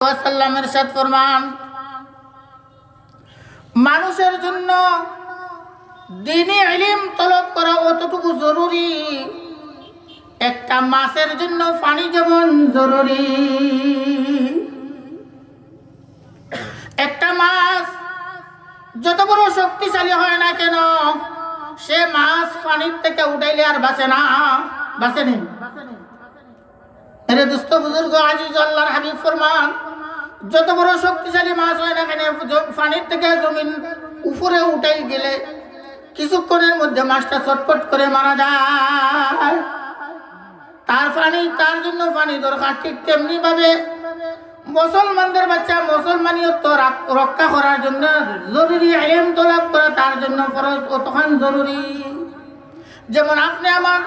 ওয়াসাল্লাম ইরশাদ ফরমান, মানুষের জন্য দ্বীনি ইলম তলব করা অতটুকু জরুরি, একটা মাছের জন্য পানি যেমন জরুরি। একটা মাছ যত বড় শক্তিশালী হয় না কেন, সে মাছ পানির থেকে উঠাইলে আর বাঁচে না, বাঁচেনি। মেরে দোস্ত বুজুর্গ আজিজ, আল্লাহর হাবিব ফরমান, যত বড় শক্তিশালী মাছ হয় না কেন, পানির থেকে জমিন উপরে উঠাই গেলে কিছুক্ষণের মধ্যে মাছটা চটপট করে মারা যায়। তার জন্য পানি দরকার। ঠিক তেমনি ভাবে মুসলমানদের বাচ্চা মুসলমানিয়ত রক্ষা করার জন্য জরুরি, ইলম তলব করা তার জন্য ফরজ অতখান জরুরি। যেমন আপনি আমার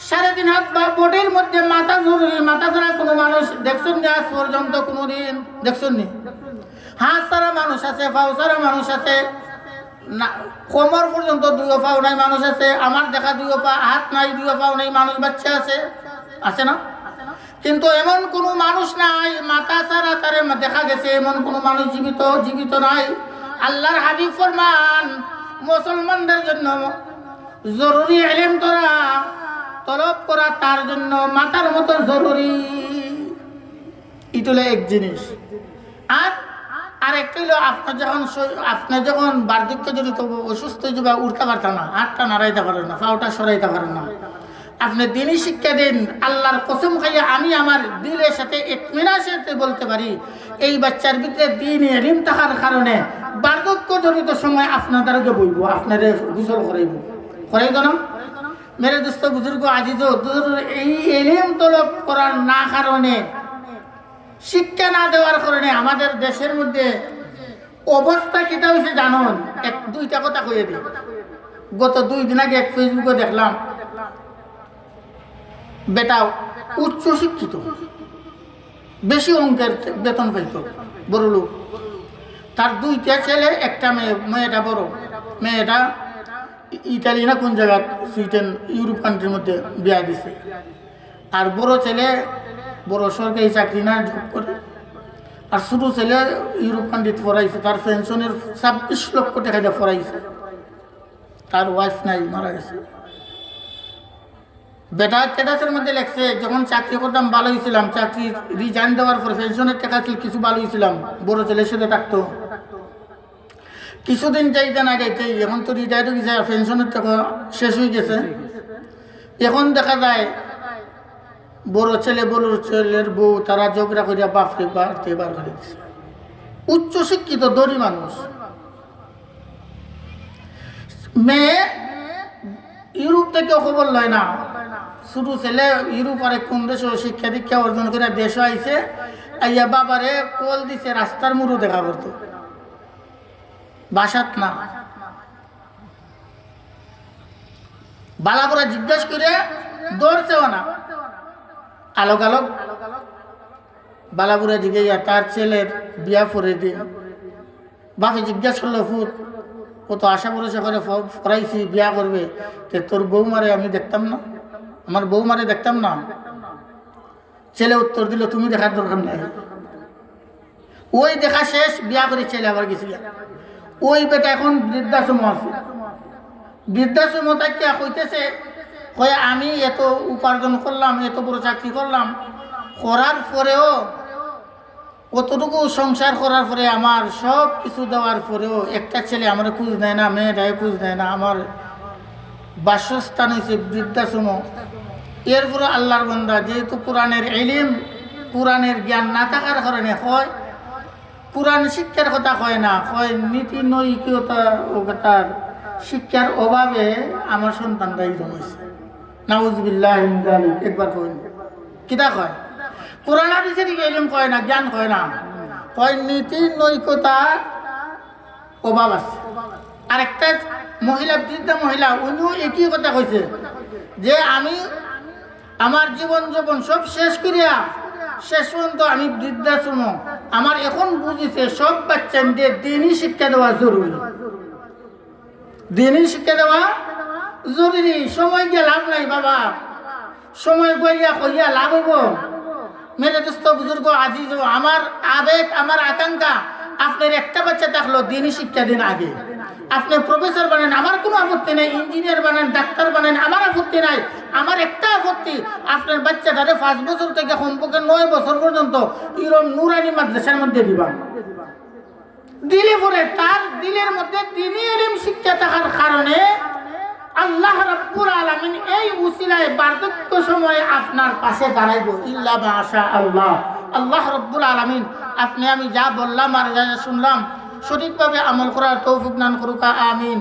3.5 হাত বা বডির মধ্যে মাথা জরুরি। মাথা ছাড়া কোনো মানুষ দেখছেন না আজ পর্যন্ত? কোনোদিন দেখছেন নি? হাত ছাড়া মানুষ আছে, পাও ছাড়া মানুষ আছে, না কোমর পর্যন্ত 2 পাও নাই মানুষ আছে। আমার দেখা 2 পা হাত নাই, 2 পাও নাই মানুষ, বাচ্চা আছে, আছে না? কিন্তু এমন কোনো মানুষ নাই মাথা ছাড়া তারে দেখা গেছে, এমন কোনো মানুষ জীবিত নাই। আল্লাহর হাবিব ফরমান, মুসলমানদের জন্য জরুরি ইলম তলব করা তার জন্য মাথার মতো জরুরি। এটা হলো এক জিনিস। আর একটা হলো আপনি যখন বার্ধক্য জড়িত অসুস্থ যুবা উঠতে পারতেন না, হাতটা নাড়াইতে পারেন না, পাওটা সরাইতে পারেন না, আপনি দিনই শিক্ষা দিন। আল্লাহর কসম খাইয়া আমি আমার দিলের সাথে ইতমিনানের সাথে বলতে পারি, এই বাচ্চার ভিতরে দ্বীনি ইলম থাকার কারণে বার্ধক্য জড়িত সময় আপনাদেরকে বলব, আপনাদের গোসল করাইব না। মেরে দোস্ত বুজুর্গ আজিজ, এই ইলম তলব করার না কারণে, শিক্ষা না দেওয়ার কারণে আমাদের দেশের মধ্যে অবস্থা কিটা হয়েছে জানুন। 2টা কথা কইয়ে দিই। গত 2 দিন আগে এক ফেসবুকে দেখলাম, বেটা উচ্চ শিক্ষিত, বেশি অঙ্কের বেতন পাইত, বড় লোক। তার 2টা ছেলে, একটা মেয়ে। মেয়েটা বড়, মেয়েটা ইটালি না কোন জায়গা, সুইডেন, ইউরোপ কান্ট্রির মধ্যে বিয়া দিছে। আর বড় ছেলে বড় সরকারি চাকরি না, জব করে। আর ছোট ছেলে ইউরোপ কান্ট্রিতে পড়াইছে, তার পেনশনের 26 লক্ষ টাকা দিয়ে পড়াইছে। তার ওয়াইফ নাই, মারা গেছে। বেটা স্ট্যাটাসের মধ্যে লেখছে, যখন চাকরি করতাম ভালো হয়েছিলাম, চাকরি রিজাইন দেওয়ার পর পেনশনের টাকা ছিল কিছু, ভালো হয়েছিলাম, বড় ছেলের সাথে থাকতো। কিছুদিন যাইতে না যাইতেই এখন তো রিটায়ার্ড হয়ে গেছে, পেনশনের টাকা শেষ হয়ে গেছে। এখন দেখা যায় বড় ছেলের বউ তারা ঝগড়া করিয়া বাপরে বাড়তে বার করে দিচ্ছে। উচ্চ শিক্ষিত দরি মানুষ, মেয়ে ইউরোপ থেকে খবর লয় না। ছোট ছেলে ইউরোপ আর কোন দেশ শিক্ষা দীক্ষা অর্জন করে দেশে আইছে, আইয়া বাবারে কল দিছে, রাস্তার মুড়ো দেখা করতো, বাসাত না। বালাপুরা জিজ্ঞাসা করে দৌড়ছেও না, আলোক বালাপুরা জিজ্ঞাসা তার ছেলের বিয়া পরে দিন। বাপে জিজ্ঞাসা করলো, ফুট ও তো আশা ভরসা করে পড়াইছি, বিয়া করবে, তোর বৌমারে আমি দেখতাম না, আমার বৌমারে দেখতাম না। ছেলে উত্তর দিল, তুমি দেখার দরকার নাই। ওই দেখা শেষ, বিয়া করে ছেলে আবার গেছিল। ওই বেটা এখন বৃদ্ধাশ্রম আছে। বৃদ্ধাশ্রম তাকে কইতেছে, কয়ে আমি এত উপার্জন করলাম, এত বড় চাকরি করলাম, করার পরেও কতটুকু সংসার করার পরে আমার সব কিছু দেওয়ার পরেও একটা ছেলে আমার খোঁজ দেয় না, মেয়েটাই খোঁজ দেয় না, আমার বাসস্থান হয়েছে বৃদ্ধাশ্রম। এরপরে আল্লাহর বান্দা, যেহেতু কোরআনের ইলম, কোরআনের জ্ঞান না থাকার কারণে হয়, কোরআন শিক্ষার কথা কয় না, কয় নীতি নৈতিকতা ও তার শিক্ষার অভাবে আমার সন্তানরা এরকম হয়েছে। নাউজুবিল্লাহ মিন যালিক। একবার কই কিতা কয়, কোরআন হাদিসের ইলম কয় না, জ্ঞান কয় না, কয় নীতি নৈতিকতা অভাব আছে। আর একটা মহিলা, বৃদ্ধা মহিলা, উনিও একই কথা কইছে যে আমি আমার জীবন সব শেষ করিয়া শেষ পর্যন্ত আমি বৃদ্ধাশ্রম, আমার এখন বুঝেছে সব বাচ্চাদের দ্বীনি শিক্ষা দেওয়া জরুরি, দ্বীনি শিক্ষা দেওয়া জরুরি। সময় গিয়ে লাভ নাই বাবা, সময় গইয়া কইয়া লাভ হইব মেরে দোস্ত বুজুর্গ আজিজ, আমার আবেগ, আমার আকাঙ্ক্ষা, আপনার একটা বাচ্চা থাকলো দিনই শিক্ষা দিন আগে। আপনি প্রফেসর বানেন, আমার কোনো আপত্তি নাই, ইঞ্জিনিয়ার বানেন, ডাক্তার বানেন, আমার আপত্তি নাই। আমার একটা আপত্তি, আপনার বাচ্চাটারে 5 বছর থেকে কমপক্ষে 9 বছর পর্যন্ত ইরম নুরানি মাদ্রাসার মধ্যে দিবান। দিলে পরে তার দিলের মধ্যে দ্বীনি ইলম শিক্ষা থাকার কারণে আল্লাহ রাব্বুল আলামিন এই উসিলায় বার্ধক্য সময়ে আপনার পাশে দাঁড়াইব, ইল্লা মাশা আল্লাহ। আল্লাহ রাব্বুল আলামিন আপনি আমি যা বললাম আর যা শুনলাম সঠিকভাবে আমল করার তৌফিক দান করুক, আমিন।